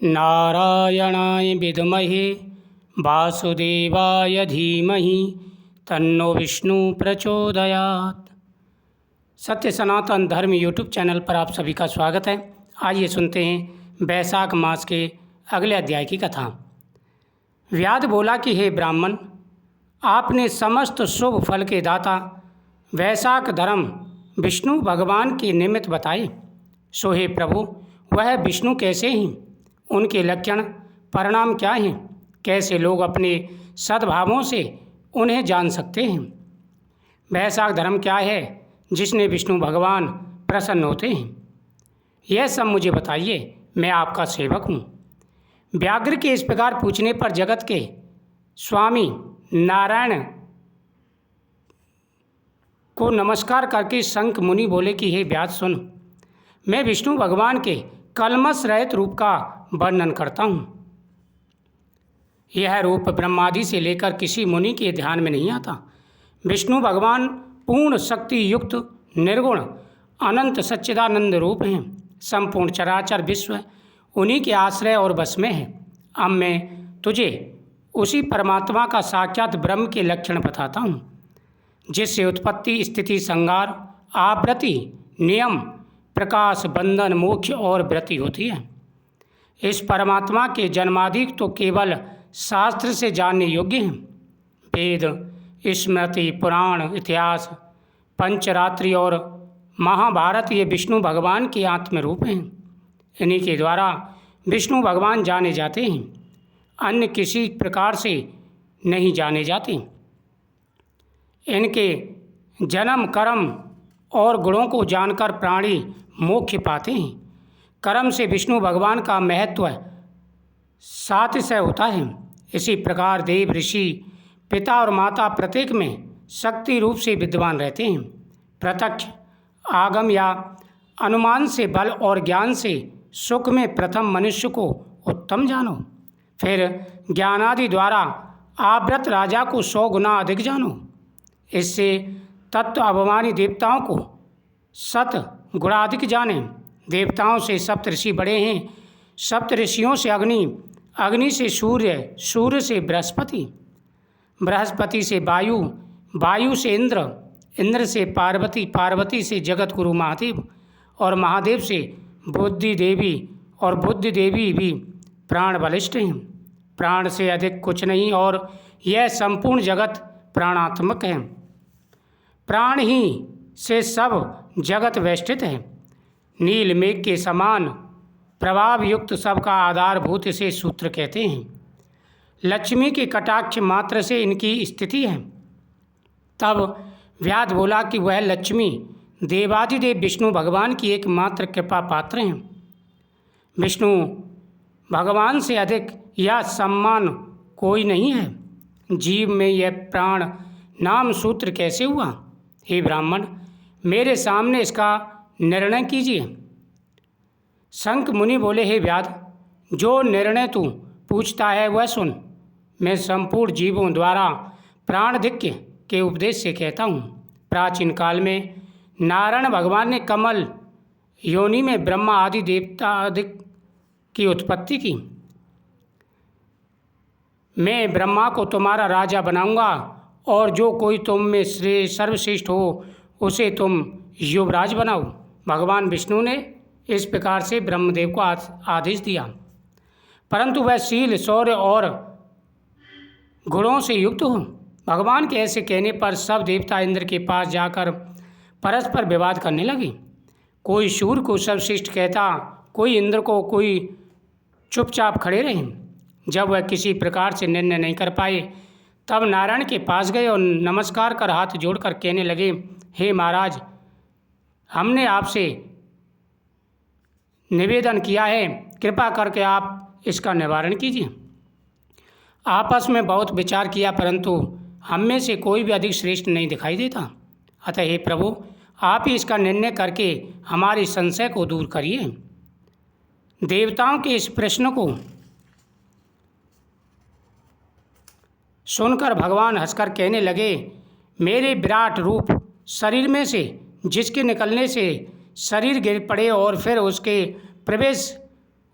नारायणाय विद्महे वासुदेवाय धीमहि तन्नो विष्णु प्रचोदयात्। सत्य सनातन धर्म यूट्यूब चैनल पर आप सभी का स्वागत है। आइए सुनते हैं वैशाख मास के अगले अध्याय की कथा। व्याध बोला कि हे ब्राह्मण, आपने समस्त शुभ फल के दाता वैशाख धर्म विष्णु भगवान के निमित्त बताए। सो हे प्रभु, वह विष्णु कैसे हैं? उनके लक्षण परिणाम क्या हैं? कैसे लोग अपने सद्भावों से उन्हें जान सकते हैं? वैशाख धर्म क्या है जिसने विष्णु भगवान प्रसन्न होते हैं? यह सब मुझे बताइए, मैं आपका सेवक हूँ। व्याघ्र के इस प्रकार पूछने पर जगत के स्वामी नारायण को नमस्कार करके शंख मुनि बोले कि हे व्यास सुन, मैं विष्णु भगवान के कलमश रहित रूप का वर्णन करता हूँ। यह रूप ब्रह्मादि से लेकर किसी मुनि के ध्यान में नहीं आता। विष्णु भगवान पूर्ण शक्ति युक्त निर्गुण अनंत सच्चिदानंद रूप हैं। संपूर्ण चराचर विश्व उन्हीं के आश्रय और बस में है। अब मैं तुझे उसी परमात्मा का साक्षात ब्रह्म के लक्षण बताता हूँ, जिससे उत्पत्ति स्थिति संहार आवृत्ति नियम प्रकाश बंधन मोक्ष और वृत्ति होती है। इस परमात्मा के जन्मादि तो केवल शास्त्र से जानने योग्य हैं। वेद स्मृति पुराण इतिहास पंचरात्रि और महाभारत ये विष्णु भगवान के आत्म रूप हैं। इन्हीं के द्वारा विष्णु भगवान जाने जाते हैं, अन्य किसी प्रकार से नहीं जाने जाते। इनके जन्म कर्म और गुणों को जानकर प्राणी मोक्ष पाते हैं। कर्म से विष्णु भगवान का महत्व सातिशय होता है। इसी प्रकार देव ऋषि पिता और माता प्रत्येक में शक्ति रूप से विद्वान रहते हैं। प्रत्यक्ष आगम या अनुमान से बल और ज्ञान से सुख में प्रथम मनुष्य को उत्तम जानो, फिर ज्ञानादि द्वारा आवृत राजा को 100 गुना अधिक जानो। इससे तत्व अभिमानी देवताओं को सत गुणाधिक जाने। देवताओं से सप्त ऋषि बड़े हैं, सप्त ऋषियों से अग्नि, अग्नि से सूर्य, सूर्य से बृहस्पति, बृहस्पति से वायु, वायु से इंद्र, इंद्र से पार्वती, पार्वती से जगत गुरु महादेव और महादेव से बुद्धि देवी और बुद्धि देवी भी प्राण बलिष्ठ हैं। प्राण से अधिक कुछ नहीं और यह संपूर्ण जगत प्राणात्मक है। प्राण ही से सब जगत वेष्टित है। नील मेघ के समान प्रभाव युक्त सबका आधारभूत इसे सूत्र कहते हैं। लक्ष्मी के कटाक्ष मात्र से इनकी स्थिति है। तब व्याध बोला कि वह लक्ष्मी देवादिदेव विष्णु भगवान की एकमात्र कृपा पात्र हैं। विष्णु भगवान से अधिक यह सम्मान कोई नहीं है। जीव में यह प्राण नाम सूत्र कैसे हुआ? हे ब्राह्मण, मेरे सामने इसका निर्णय कीजिए। शंख मुनि बोले, हे व्याध, जो निर्णय तू पूछता है वह सुन। मैं संपूर्ण जीवों द्वारा प्राणधिक्य के उपदेश से कहता हूँ। प्राचीन काल में नारायण भगवान ने कमल योनि में ब्रह्मा आदि देवता आदि की उत्पत्ति की। मैं ब्रह्मा को तुम्हारा राजा बनाऊंगा और जो कोई तुम में सर्वश्रेष्ठ हो उसे तुम युवराज बनाओ। भगवान विष्णु ने इस प्रकार से ब्रह्मदेव को आदेश दिया, परंतु वह शील शौर्य और गुणों से युक्त हो। भगवान के ऐसे कहने पर सब देवता इंद्र के पास जाकर परस्पर विवाद करने लगे। कोई सूर्य को सर्वश्रेष्ठ कहता, कोई इंद्र को, कोई चुपचाप खड़े रहे। जब वह किसी प्रकार से निर्णय नहीं कर पाए तब नारायण के पास गए और नमस्कार कर हाथ जोड़कर कहने लगे, हे महाराज, हमने आपसे निवेदन किया है, कृपा करके आप इसका निवारण कीजिए। आपस में बहुत विचार किया परंतु हम में से कोई भी अधिक श्रेष्ठ नहीं दिखाई देता। अतः हे प्रभु, आप ही इसका निर्णय करके हमारी संशय को दूर करिए। देवताओं के इस प्रश्न को सुनकर भगवान हंसकर कहने लगे, मेरे विराट रूप शरीर में से जिसके निकलने से शरीर गिर पड़े और फिर उसके प्रवेश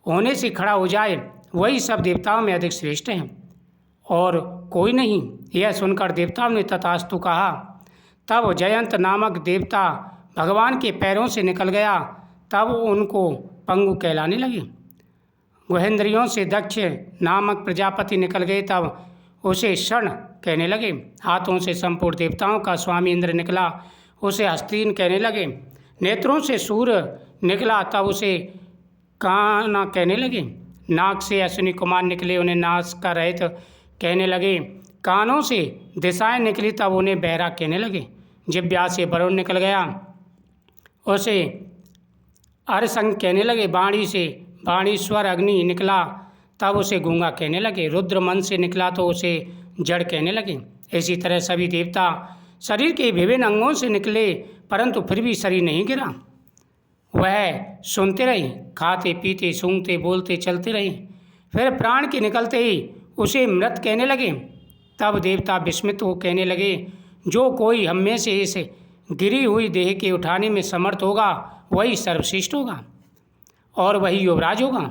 होने से खड़ा हो जाए वही सब देवताओं में अधिक श्रेष्ठ है और कोई नहीं। यह सुनकर देवताओं ने तथास्तु कहा। तब जयंत नामक देवता भगवान के पैरों से निकल गया। तब उनको पंगु कहलाने लगे। गुहेंद्रियों से दक्ष नामक प्रजापति निकल गए। तब उसे शरण कहने लगे। हाथों से संपूर्ण देवताओं का स्वामी इंद्र निकला। उसे हस्तीन कहने लगे। नेत्रों से सूर्य निकला। तब उसे काना कहने लगे। नाक से अश्विनी कुमार निकले। उन्हें नाश का रहित कहने लगे। कानों से दिशाएं निकली। तब उन्हें बहरा कहने लगे। जिह्वा से वरुण निकल गया। उसे अरसंग कहने लगे। वाणी से वाणीश्वर अग्नि निकला। तब उसे गूंगा कहने लगे। रुद्र मन से निकला तो उसे जड़ कहने लगे। इसी तरह सभी देवता शरीर के विभिन्न अंगों से निकले, परंतु फिर भी शरीर नहीं गिरा। वह सुनते रहे, खाते पीते सूंघते बोलते चलते रहे। फिर प्राण के निकलते ही उसे मृत कहने लगे। तब देवता विस्मित हो कहने लगे, जो कोई हम में से इस गिरी हुई देह के उठाने में समर्थ होगा वही सर्वश्रेष्ठ होगा और वही युवराज होगा।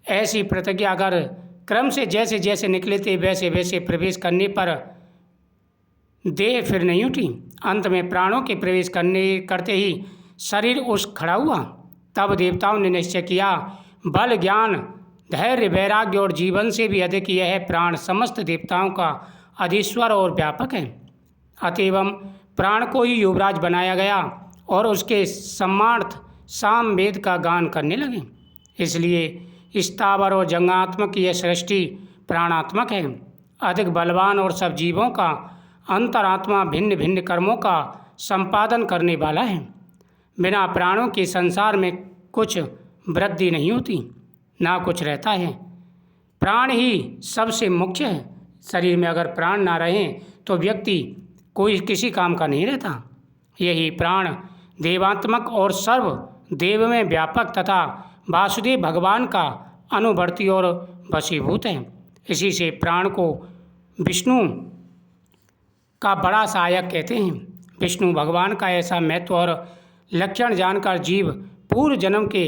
ऐसी प्रतिज्ञा अगर क्रम से जैसे जैसे निकले थे वैसे वैसे प्रवेश करने पर देह फिर नहीं उठी। अंत में प्राणों के प्रवेश करते ही शरीर उठ खड़ा हुआ। तब देवताओं ने निश्चय किया, बल ज्ञान धैर्य वैराग्य और जीवन से भी अधिक यह प्राण समस्त देवताओं का अधीश्वर और व्यापक है। अतएव प्राण को ही युवराज बनाया गया और उसके सम्मानार्थ साम वेद का गान करने लगे। इसलिए स्थावर और जंगात्मक यह सृष्टि प्राणात्मक है। अधिक बलवान और सब जीवों का अंतरात्मा भिन्न भिन्न कर्मों का संपादन करने वाला है। बिना प्राणों के संसार में कुछ वृद्धि नहीं होती, ना कुछ रहता है। प्राण ही सबसे मुख्य है। शरीर में अगर प्राण ना रहें तो व्यक्ति कोई किसी काम का नहीं रहता। यही प्राण देवात्मक और सर्व देव में व्यापक तथा वासुदेव भगवान का अनुवर्ती और वशीभूत है। इसी से प्राण को विष्णु का बड़ा सहायक कहते हैं। विष्णु भगवान का ऐसा महत्व और लक्षण जानकर जीव पूर्व जन्म के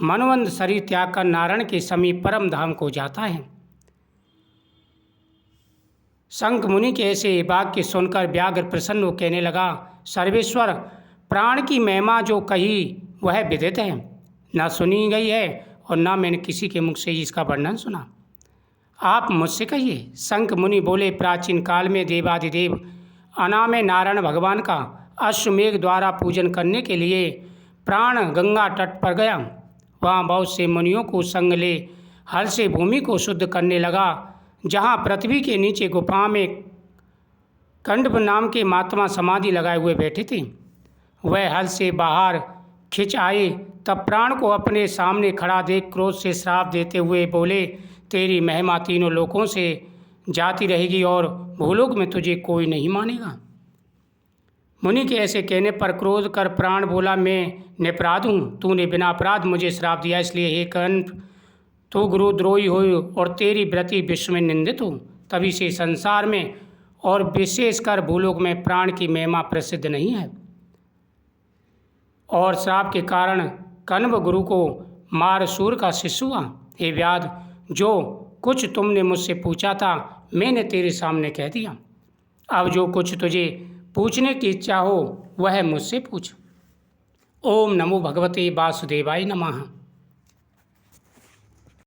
मनवंत शरीर त्याग कर नारायण के समीप परम धाम को जाता है। शंख मुनि के ऐसे वाक्य सुनकर व्याघ्र प्रसन्न हो कहने लगा, सर्वेश्वर, प्राण की महिमा जो कही वह विदित है, न सुनी गई है और न मैंने किसी के मुख से इसका वर्णन सुना। आप मुझसे कहिए। शंख मुनि बोले, प्राचीन काल में देवादिदेव अनामय नारायण भगवान का अश्वमेघ द्वारा पूजन करने के लिए प्राण गंगा तट पर गया। वहाँ बहुत से मुनियों को संग ले हल से भूमि को शुद्ध करने लगा। जहाँ पृथ्वी के नीचे गुफा में कंडव नाम के महात्मा समाधि लगाए हुए बैठे थे, वह हल से बाहर खिंच आए। तब प्राण को अपने सामने खड़ा देख क्रोध से श्राप देते हुए बोले, तेरी महिमा तीनों लोकों से जाती रहेगी और भूलोक में तुझे कोई नहीं मानेगा। मुनि के ऐसे कहने पर क्रोध कर प्राण बोला, मैं निपराध हूँ, तूने बिना अपराध मुझे श्राप दिया, इसलिए हे कंठ तू गुरुद्रोही हो और तेरी व्रति विश्व में निंदित हो। तभी से संसार में और विशेषकर भूलोक में प्राण की महिमा प्रसिद्ध नहीं है और श्राप के कारण कण्व गुरु को मारसूर का शिष्य हुआ। हे व्याध, जो कुछ तुमने मुझसे पूछा था मैंने तेरे सामने कह दिया। अब जो कुछ तुझे पूछने की इच्छा हो वह मुझसे पूछ। ओम नमो भगवते वासुदेवाय नमः।